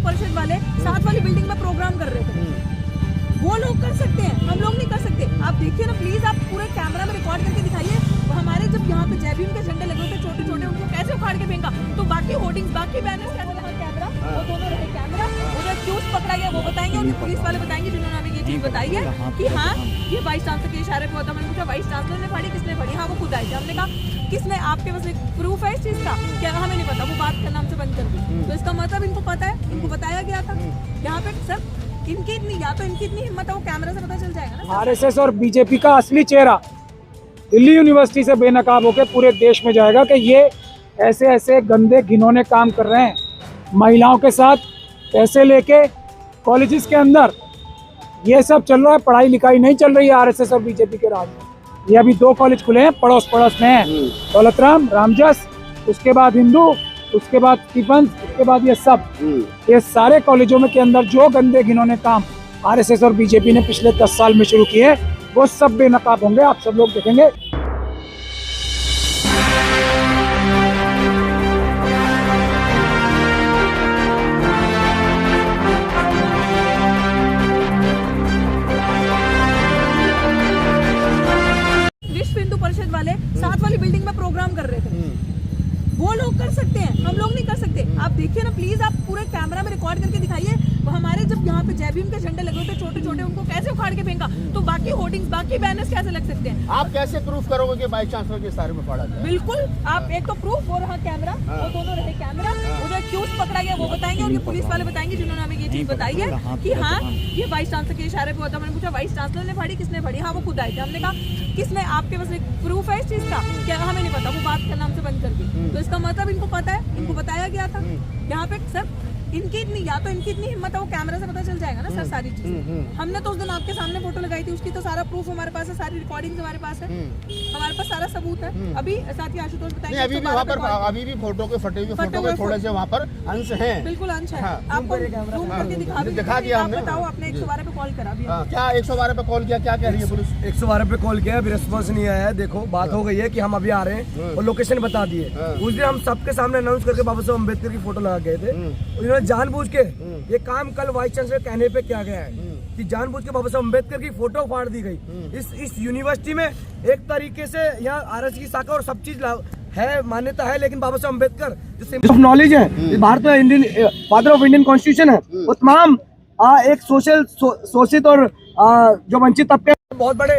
परिषद वाले साथ वाली बिल्डिंग में प्रोग्राम कर रहे थे। वो लोग कर सकते हैं, हम लोग नहीं कर सकते। आप देखिए ना प्लीज, आप पूरे कैमरा में रिकॉर्ड करके दिखाइए। हमारे जब यहाँ पे जय भीम के झंडे लगे थे छोटे छोटे, उनको कैसे उखाड़ के फेंका। तो बाकी होर्डिंग्स, बाकी बैनर्स कैसे लगा कैमरा, वो दोनों रहे कैमरा। उधर क्यूज पकड़ा गया वो बताएंगे, और पुलिस वाले बताएंगे जिन्होंने हमें ये चीज बताई है कि हाँ ये वाइस चांसलर के इशारे पे होता। मैंने पूछा वाइस चांसलर ने फाड़ी, किसने फाड़ी? हाँ वो खुद आई थी। हमने कहा किसने? आपके पास एक प्रूफ है इस चीज का? क्या? हमें नहीं पता, वो बात करना हमसे बंद कर दी। तो इसका मतलब इनको पता है, इनको बताया गया था। यहाँ पे सर इनकी इतनी, या तो इनकी इतनी हिम्मत है, वो कैमरा से पता चल जाएगा ना। आरएसएस और बीजेपी का असली चेहरा दिल्ली यूनिवर्सिटी से बेनकाब होकर पूरे देश में जाएगा कि ये ऐसे ऐसे गंदे घिनौने काम कर रहे हैं। महिलाओं के साथ पैसे लेके कॉलेजेस के अंदर ये सब चल रहा है। पढ़ाई लिखाई नहीं चल रही है आरएसएस और बीजेपी के राज में। ये अभी 2 कॉलेज खुले हैं पड़ोस में हैं, दौलतराम, रामजस, उसके बाद हिंदू, उसके बाद स्टीफंस, उसके बाद ये सब, ये सारे कॉलेजों में के अंदर जो गंदे घिनौने काम आरएसएस और बीजेपी ने पिछले 10 साल में शुरू किए हैं वो सब बेनकाब होंगे। आप सब लोग देखेंगे। विश्व हिंदू परिषद वाले साथ वाली बिल्डिंग में प्रोग्राम कर रहे थे। वो लोग कर सकते हैं, हम लोग नहीं कर सकते। आप देखिए ना प्लीज, आप पूरे कैमरा में रिकॉर्ड करके दिखाइए। हमारे जब यहाँ पे जय भीम के झंडे लगे थे छोटे छोटे, उनको कैसे उखाड़ के फेंका। तो बाकी होर्डिंग्स, बाकी बैनर्स कैसे लग सकते हैं? आप कैसे प्रूफ करोगे कि वाइस चांसलर के इशारे में फाड़ा जाए? बिल्कुल, आप एक तो प्रूफ, वो रहा कैमरा, वो दोनों रहे कैमरा। उधर क्यूज पकड़ा गया वो बताएंगे, और ये पुलिस वाले बताएंगे जिन्होंने हमें ये चीज बताई है कि हाँ ये वाइस चांसलर के इशारे पे होता। मैंने पूछा वाइस चांसलर ने फाड़ी, किसने फाड़ी? हाँ वो खुद आई थी। हमने कहा किसने? आपके पास एक प्रूफ है इस चीज का? क्या? हमें नहीं पता, वो बात करना हमसे बंद कर दी। तो इसका मतलब इनको पता है, इनको बताया गया था। यहाँ पे सर इनकी इतनी, या तो इनकी इतनी हिम्मत है, वो कैमरा से पता चल जाएगा ना सर सारी चीजें। हमने तो उस दिन आपके सामने फोटो लगाई थी, उसकी तो सारा प्रूफ हमारे पास है, सारी रिकॉर्डिंग हमारे पास है, हमारे पास सारा सबूत है। अभी साथी आशुतोष बताएंगे। अभी भी वहाँ पर अभी भी फोटो के फटे हुए फोटो के थोड़े से वहाँ पर अंश हैं। बिल्कुल अंश है। आपको जूम करके दिखा दिया हमने। बताओ, आपने 112 पे कॉल करा भी? क्या 112 पे कॉल किया? क्या कह रही है पुलिस? 112 पे कॉल किया, अभी रिस्पॉन्स नहीं आया है। देखो बात हो गई है कि हम अभी आ रहे हैं और लोकेशन बता दिए। उस दिन हम सबके सामने अनाउंस करके बाबा साहब अम्बेडकर की फोटो लगा गए थे। उन्होंने जानबूझ के ये काम कल वाइस चांसलर कहने पे किया गया है कि जानबूझ के बाबा साहब अम्बेडकर की फोटो फाड़ दी गई। इस यूनिवर्सिटी में एक तरीके से यहाँ आरएसएस की शाखा और सब चीज है, मान्यता है, लेकिन बाबा साहब अम्बेडकर जो सिंबल ऑफ नॉलेज है, भारत में Indian father of Indian constitution है, वो तमाम एक शोषित और जो वंचित तबके बहुत बड़े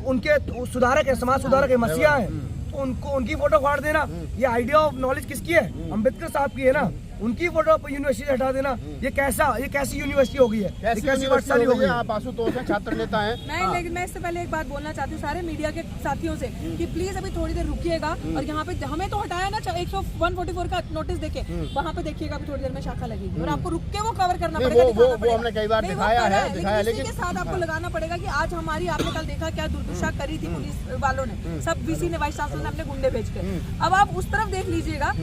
उनके सुधारक है, समाज सुधारक है, मसीहा है। तो उनको उनकी फोटो फाड़ देना, ये आइडिया ऑफ नॉलेज किसकी है? अम्बेडकर साहब की है ना। उनकी फोटो यूनिवर्सिटी हटा देना, ये कैसी यूनिवर्सिटी हो गई है? कैसी यूनिवर्सिटी हो गई? आप आशुतोष हैं, छात्र नेता हैं। लेकिन मैं इससे पहले एक बात बोलना चाहती हूँ सारे मीडिया के साथियों से कि प्लीज अभी थोड़ी देर रुकिएगा। और यहाँ पे हमें तो हटाया ना 144 का नोटिस देके, वहाँ पे देखिएगा अभी थोड़ी देर में शाखा लगेगी और आपको रुक के वो कवर करना पड़ेगा। वो हमने कई बार दिखाया है, लेकिन इसके साथ आपको लगाना पड़ेगा कि आज हमारी, आपने कल देखा क्या दुर्दशा करी थी पुलिस वालों ने, सब वीसी ने, वाइस चांसलर ने अपने गुंडे भेज के। अब आप उस तरफ देख लीजिएगा,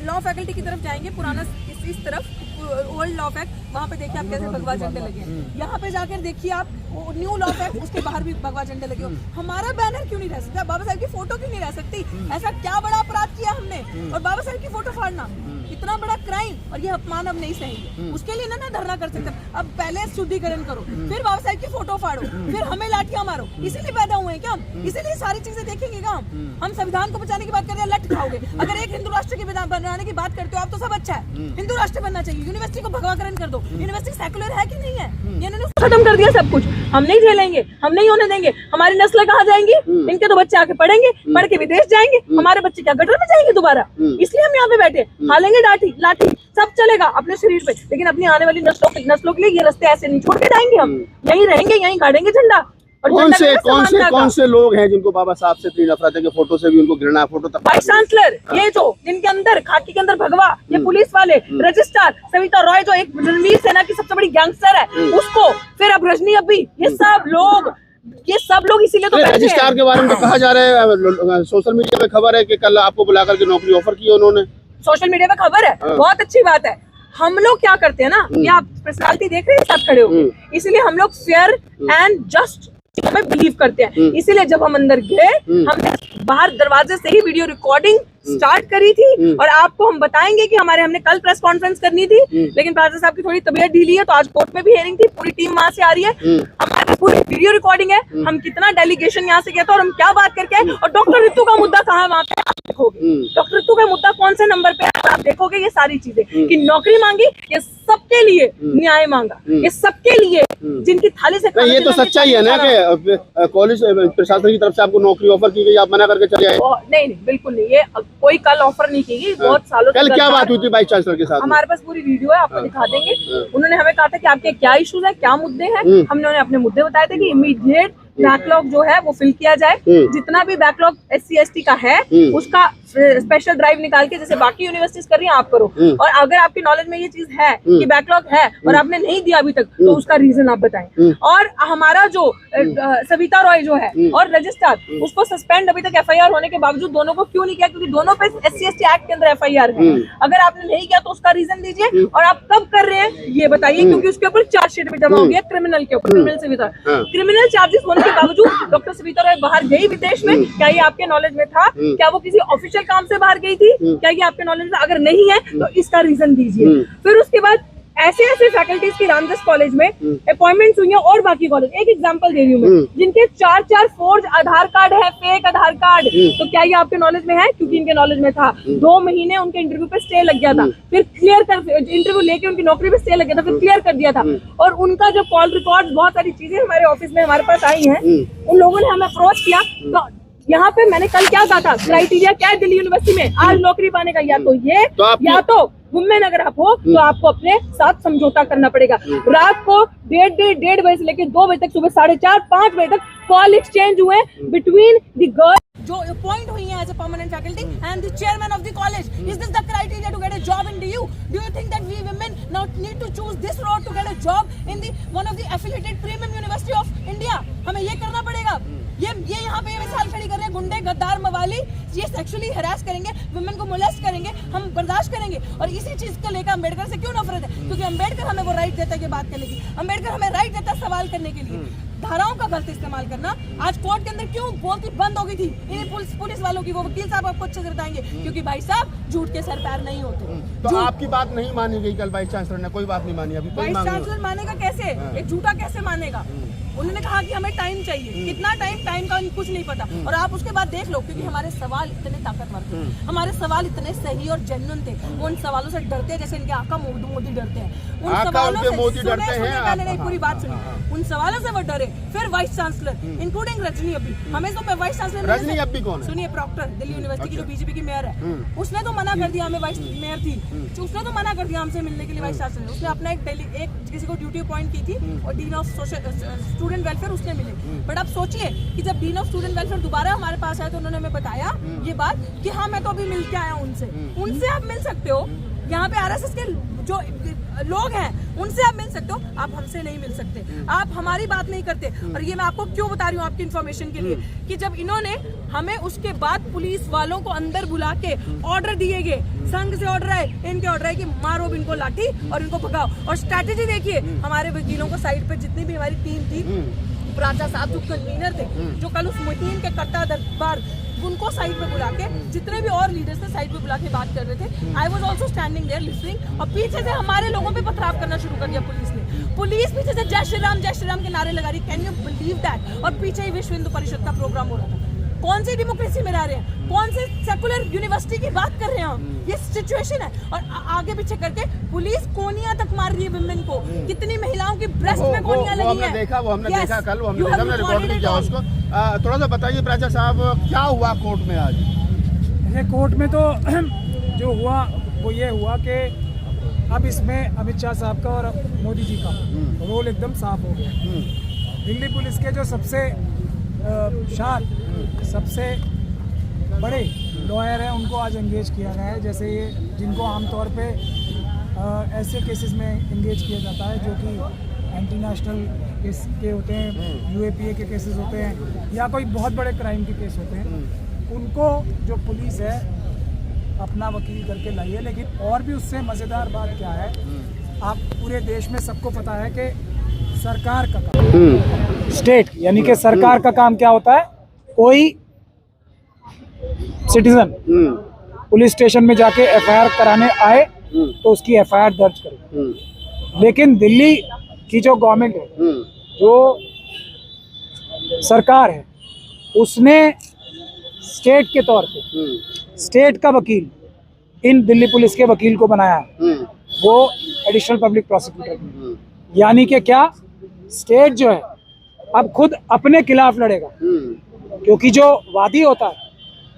लॉ फैकल्टी की तरफ जाएंगे, पुराना इस तरफ ओल्ड लॉ फैक्ट, वहाँ पे देखिए आप कैसे भगवा झंडे लगे हैं। यहाँ पे जाकर देखिए आप न्यू लॉ फैक्ट, उसके बाहर भी भगवा झंडे लगे हो। हमारा बैनर क्यों नहीं रह सकता? बाबा साहब की फोटो क्यों नहीं रह सकती? ऐसा क्या बड़ा अपराध किया हमने? और बाबा साहब की फोटो फाड़ना इतना बड़ा क्राइम, और ये अपमान अब नहीं सहेंगे। उसके लिए ना धरना कर सकते। अब पहले शुद्धिकरण करो, फिर बाबा साहब की फोटो फाड़ो, फिर हमें लाठियां मारो। इसीलिए पैदा हुए हैं क्या हम? इसीलिए सारी चीजें देखेंगे क्या हम संविधान को बचाने की बात कर रहे हैं, लट खाओगे। अगर एक हिंदू राष्ट्र की बनाने की बात करते हो आप, तो सब अच्छा है, हिंदू राष्ट्र बनना चाहिए। यूनिवर्सिटी को भगवाकरण कर दो। यूनिवर्सिटी सेकुलर है कि नहीं है? इन्होंने खत्म कर दिया सब कुछ। हम नहीं झेलेंगे, हम नहीं होने देंगे। हमारी नस्लें कहाँ जाएंगी? इनके तो बच्चे आके पढ़ेंगे, पढ़ के विदेश जाएंगे, हमारे बच्चे क्या गटर में जाएंगे दोबारा? इसलिए हम यहाँ पे बैठे, हालेंगे लाठी सब चलेगा अपने शरीर पे, लेकिन अपनी आने वाली नस्लों के लिए ये रास्ते ऐसे नहीं छोड़ के जाएंगे। हम यहीं रहेंगे, यहीं गाड़ेंगे झंडा। और कौन से लोग हैं जिनको बाबा साहब से इतनी नफरत है कि फोटो से भी उनको घृणा? फोटो तक वाइस चांसलर, ये जो जिनके अंदर खाकी के अंदर भगवा, ये पुलिस वाले, रजिस्ट्रार सविता रॉय जो एक रणवीर सेना की सबसे बड़ी गैंगस्टर है, उसको, फिर अब रजनी अभी, ये सब लोग इसीलिए तो रजिस्ट्रार के बारे में कहा जा रहा है। सोशल मीडिया पे खबर है कि कल आपको बुलाकर के नौकरी ऑफर की उन्होंने। सोशल मीडिया पे खबर है, बहुत अच्छी बात है। हम लोग क्या करते हैं ना, ये आप पर्सनालिटी देख रहे हैं साथ खड़े हो, इसीलिए हम लोग फेयर एंड जस्ट हमें बिलीव करते हैं। इसीलिए जब हम अंदर गए, हमने बाहर दरवाजे से ही वीडियो रिकॉर्डिंग स्टार्ट करी थी और आपको हम बताएंगे कि हमने कल प्रेस कॉन्फ्रेंस करनी थी, लेकिन प्राचा साहब की थोड़ी तबीयत ढीली है, तो आज कोर्ट में भी हियरिंग थी, पूरी टीम वहां से आ रही है, हमारे पास पूरी वीडियो रिकॉर्डिंग है, हम कितना डेलीगेशन यहाँ से गया था और हम क्या बात करके आए, और डॉक्टर ऋतु का मुद्दा कहाँ है वहाँ पे आप देखोगे, डॉक्टर ऋतु का मुद्दा कौन से नंबर पे आप देखोगे, ये सारी चीजें कि नौकरी मांगी, ये सबके लिए न्याय मांगा, ये सबके लिए जिनकी थाली से ये तो सच्चाई है ना कि कॉलेज प्रशासन की तरफ से आपको नौकरी ऑफर की गई, आप मना करके चले आए? नहीं बिल्कुल नहीं, ये कोई कल ऑफर नहीं की गई, बहुत सालों से। कल क्या बात हुई थी वाइस चांसलर के साथ? हमारे पास पूरी वीडियो है, आपको दिखा देंगे। उन्होंने हमें कहा था कि आपके क्या इश्यूज है, क्या मुद्दे हैं, हमने उन्हें अपने मुद्दे बताए थे कि इमीडिएट बैकलॉग जो है वो फिल किया जाए, जितना भी बैकलॉग SC ST का है उसका स्पेशल ड्राइव निकाल के, जैसे बाकी यूनिवर्सिटीज कर रही हैं आप करो, और अगर आपकी नॉलेज में ये चीज है कि बैकलॉग है और आपने नहीं दिया अभी तक, तो उसका रीजन आप बताएं। और हमारा जो सविता रॉय जो है और रजिस्ट्रार, उसको सस्पेंड अभी तक FIR होने के बावजूद दोनों को क्यों नहीं किया, क्योंकि दोनों पे SC ST एक्ट के अंदर FIR है। अगर आपने नहीं किया तो उसका रीजन दीजिए, और आप कब कर रहे हैं ये बताइए, क्योंकि उसके ऊपर चार्जशीट भी जमा हो गया क्रिमिनल के ऊपर, क्रिमिनल सविता, क्रिमिनल चार्जेस होने के बावजूद डॉक्टर सविता रॉय बाहर गई विदेश में, क्या ये आपके नॉलेज में था? क्या वो किसी ऑफिशियल काम से बाहर गई थी? क्या ये आपके नॉलेज में? अगर नहीं है तो इसका रीजन दीजिए। फिर उसके बाद ऐसे फैकल्टीज की रामदास कॉलेज में अपॉइंटमेंट्स हुई हैं, और बाकी कॉलेज, एक एग्जांपल दे रही हूँ मैं, जिनके 4 फोर्ज आधार कार्ड है, फेक आधार कार्ड, तो क्या ये आपके नॉलेज में है? क्योंकि इनके नॉलेज में था। 2 महीने उनके इंटरव्यू पे स्टे लग गया था, फिर क्लियर कर, इंटरव्यू लेके उनकी नौकरी पे स्टे लग गया था, फिर क्लियर कर दिया था। और उनका जो कॉल रिकॉर्ड, बहुत सारी चीजें हमारे ऑफिस में हमारे पास आई हैं, उन लोगों ने हमें अप्रोच किया। तो यहाँ पे मैंने कल क्या कहा था, क्राइटेरिया क्या है दिल्ली यूनिवर्सिटी में आज नौकरी पाने का, या तो ये, या तो वुमेन अगर आप हो तो आपको अपने साथ समझौता करना पड़ेगा। रात को 1:30 बजे से लेकर 2 बजे तक, सुबह 4:30-5 बजे तक कॉल एक्सचेंज हुए बिटवीन द गर्ल जो अपॉइंट हुई है as a permanent faculty and the chairman of the college. Is this the criteria to get a job in DU? Do you think that we women now need to choose this road to get a job in the one of the affiliated premium university of India? हमें ये करना पड़ेगा। ये यहाँ पे मिसाल खड़ी कर रहे हैं, गुंडे, गद्दार, मवाली, ये सेक्सुअली हरास करेंगे, वुमेन को मोलेस्ट करेंगे, हम बर्दाश्त करेंगे। और इसी चीज को लेकर अम्बेडकर से क्यों नफरत है? क्योंकि अम्बेडकर हमें वो राइट देता है कि बात करने की, अम्बेडकर हमें राइट देता है सवाल करने के लिए। धाराओं का गलत इस्तेमाल करना आज कोर्ट के अंदर क्यों बोलती बंद हो गई थी इन्हीं पुलिस वालों की, वो वकील साहब आपको अच्छे से बताएंगे, क्योंकि भाई साहब झूठ के सर पैर नहीं होते। तो आपकी बात नहीं मानी गई कल वाइस चांसलर ने? कोई बात नहीं मानी अभी? वाइस चांसलर मानेगा कैसे? एक झूठा कैसे मानेगा? उन्होंने कहा कि हमें टाइम चाहिए, कितना टाइम का कुछ नहीं पता। और आप उसके बाद देख लो, क्योंकि हमारे सवाल इतने ताकतवर थे, हमारे सवाल इतने सही और जेन्युइन थे, वो उन सवालों से डरते जैसे इनके आका मोदी डरते हैं। उन सवालों से मैंने नहीं, पूरी बात सुनी, उन सवालों से वो डरे। फिर वाइस चांसलर इंक्लूडिंग रजनी अब्बी, हमें तो वाइस चांसलर रजनी अब्बी कौन है? सुनिए, प्रॉक्टर दिल्ली यूनिवर्सिटी की जो BJP की मेयर है, उसने तो मना कर दिया, हमें वाइस मेयर थी, उसने तो मना कर दिया हमसे मिलने के लिए वाइस चांसलर। उसने अपना एक किसी को ड्यूटी अपॉइंट की थी, और डीन ऑफ स्टूडेंट वेलफेयर उसने मिले। बट आप सोचिए कि जब डीन ऑफ स्टूडेंट वेलफेयर दोबारा हमारे पास आए तो उन्होंने हमें बताया ये बात कि हाँ मैं तो अभी मिल के आया उनसे आप मिल सकते हो। यहाँ पे RSS के जो लोग हैं उनसे आप मिल सकते हो, आप हमसे नहीं मिल सकते, आप हमारी बात नहीं करते। और ये मैं आपको क्यों बता रही हूँ आपकी इन्फॉर्मेशन के लिए, कि जब इन्होंने हमें उसके बाद पुलिस वालों को अंदर बुला के ऑर्डर दिए गए, संघ से ऑर्डर आए, इनके ऑर्डर आए कि मारो इनको लाठी और इनको भगाओ। और स्ट्रैटेजी देखिए, हमारे वकीलों को साइड पे जितनी भी हमारी टीम थी, प्राचा साहब जो कन्वीनर थे, जो कल उस मुहिम के करता दरबार, उनको साइड पे बुला के, जितने भी और लीडर्स थे साइड पे बुला के बात कर रहे थे। I was also standing there listening, और पीछे से हमारे लोगों पे पथराव करना शुरू कर दिया पुलिस ने। पुलिस पीछे से जय श्री राम के नारे लगा रही, कैन यू बिलीव दैट? और पीछे ही विश्व हिंदू परिषद का प्रोग्राम हो रहा था। कौन सी डेमोक्रेसी में रह रहे हैं? कौन से सेकुलर यूनिवर्सिटी की बात कर रहे हैं हम? ये सिचुएशन है। और आगे पीछे करके पुलिस कोनियां तक मार रही है विमेन को, कितनी महिलाओं की ब्रेस्ट में कोनियां लगी है। वो हमने देखा कल, वो हमने देखा, रिकॉर्ड भी किया उसको। थोड़ा सा बताइए प्राचा साहब, क्या हुआ कोर्ट में आज? कोर्ट में तो जो हुआ वो ये हुआ कि अब इसमें अमित शाह साहब का और मोदी जी का रोल एकदम साफ हो गया। दिल्ली पुलिस के जो सबसे शार्प, सबसे बड़े लॉयर हैं, उनको आज एंगेज किया गया है। जैसे ये जिनको आमतौर पे ऐसे केसेस में एंगेज किया जाता है जो कि एंटी नेशनल केस के होते हैं, UAPA के केसेस होते हैं, या कोई बहुत बड़े क्राइम के केस होते हैं, उनको जो पुलिस है अपना वकील करके लाई है। लेकिन और भी उससे मज़ेदार बात क्या है, आप पूरे देश में सबको पता है कि सरकार का काम, स्टेट यानी कि सरकार का काम क्या होता है, कोई सिटीजन पुलिस स्टेशन में जाके एफआईआर कराने आए तो उसकी एफआईआर दर्ज करें। लेकिन दिल्ली की जो गवर्नमेंट है, जो सरकार है, उसने स्टेट के तौर पे स्टेट का वकील इन दिल्ली पुलिस के वकील को बनाया है, वो एडिशनल पब्लिक प्रोसिक्यूटर। यानी कि क्या, स्टेट जो है अब खुद अपने खिलाफ लड़ेगा, क्योंकि जो वादी होता है,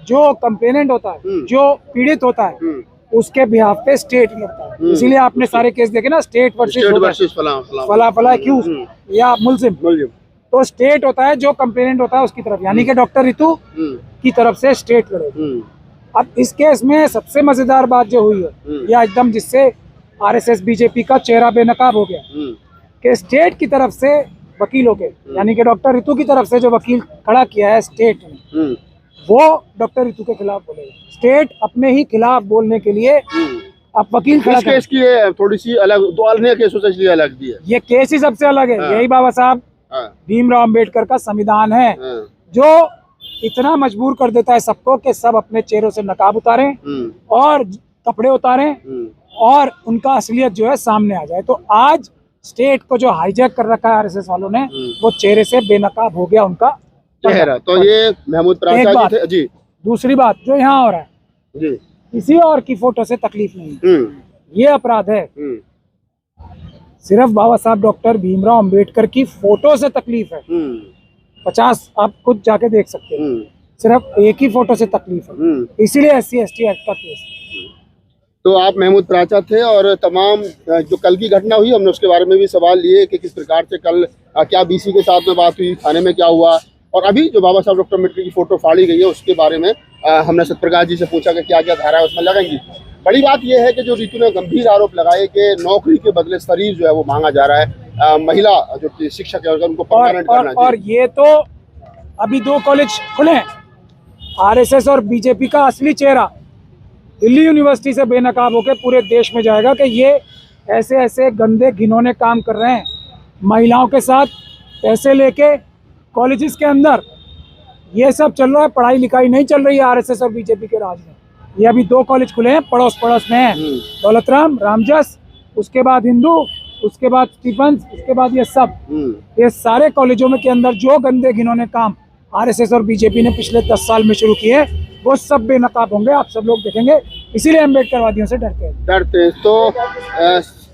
जो कंप्लेनेंट होता है, जो पीड़ित होता है, उसके बिहाफ पे स्टेट लड़ता है। इसीलिए आपने सारे केस देखे ना, स्टेट वर्सेस फला एक्यूज या मुल्जिम। तो स्टेट होता है जो कंप्लेनेंट होता है उसकी तरफ, यानी कि डॉक्टर रितु की तरफ से स्टेट लड़ेगा। अब इस केस में सबसे मजेदार बात जो हुई है, या एकदम जिससे आरएसएस बीजेपी का चेहरा बेनकाब हो गया, कि स्टेट की तरफ से वकीलों के, यानी कि डॉक्टर रितु की तरफ से जो वकील खड़ा किया है स्टेट ने, वो डॉक्टर रितु के खिलाफ बोलेगा। स्टेट अपने ही खिलाफ बोलने के लिए अब वकील खड़ा कर, केस की है थोड़ी सी अलग, दो अन्य केसों से इसलिए अलग भी है। ये केस ही सबसे अलग है। यही बाबा साहब भीमराव अंबेडकर का संविधान है जो इतना मजबूर कर देता है सबको कि सब अपने चेहरों से नकाब उतारें और कपड़े उतारें और उनका असलियत जो है सामने आ जाए। तो आज स्टेट को जो हाईजैक कर रखा है आरएसएस वालों ने, वो चेहरे से बेनकाब हो गया उनका चेहरा। तो ये महमूद प्राचा जी थे जी। दूसरी बात जो यहाँ हो रहा है जी, किसी और की फोटो से तकलीफ नहीं, ये अपराध है। सिर्फ बाबा साहब डॉक्टर भीमराव अंबेडकर की फोटो से तकलीफ है। 50 आप खुद जाके देख सकते हैं, सिर्फ एक ही फोटो से तकलीफ है, इसीलिए SC/ST एक्ट का केस। तो आप महमूद प्राचा थे और तमाम जो कल की घटना हुई, हमने उसके बारे में भी सवाल लिए कि किस प्रकार से कल क्या BC के साथ में बात हुई, थाने में क्या हुआ, और अभी जो बाबा साहब डॉक्टर अम्बेडकर की फोटो फाड़ी गई है उसके बारे में हमने सत्यप्रकाश जी से पूछा कि क्या क्या धारा है उसमें लगाएंगी। बड़ी बात यह है कि जो रितु ने गंभीर आरोप लगाए कि नौकरी के बदले शरीर जो है वो मांगा जा रहा है, महिला जो शिक्षक है उनको परमानेंट करना चाहिए। और ये तो अभी 2 कॉलेज खुले हैं, आरएसएस और बीजेपी का असली चेहरा दिल्ली यूनिवर्सिटी से बेनकाब होकर पूरे देश में जाएगा कि ये ऐसे ऐसे गंदे घिनौने काम कर रहे हैं, महिलाओं के साथ पैसे लेके कॉलेजेस के अंदर ये सब चल रहा है। पढ़ाई लिखाई नहीं चल रही है आरएसएस और बीजेपी के राज में। ये अभी 2 कॉलेज खुले हैं, पड़ोस में हैं, दौलतराम, रामजस, उसके बाद हिंदू, उसके बाद स्टीफंस, उसके बाद ये सब, ये सारे कॉलेजों में के अंदर जो गंदे घिनौने काम आरएसएस और बीजेपी ने पिछले 10 साल में शुरू किए, वो सब बेनकाब होंगे, आप सब लोग देखेंगे। इसीलिए अम्बेडकरवादियों से डरते हैं। तो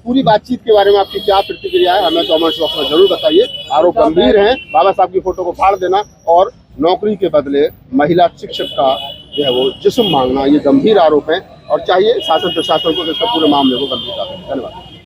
पूरी बातचीत के बारे में आपकी क्या प्रतिक्रिया है, हमें कमेंट्स बॉक्स में जरूर बताइए। आरोप गंभीर हैं, बाबा साहब की फोटो को फाड़ देना और नौकरी के बदले महिला शिक्षक का जो है वो जिस्म मांगना, ये गंभीर आरोप है और चाहिए शासन प्रशासन को इसका पूरे मामले को गंभीरता से। धन्यवाद।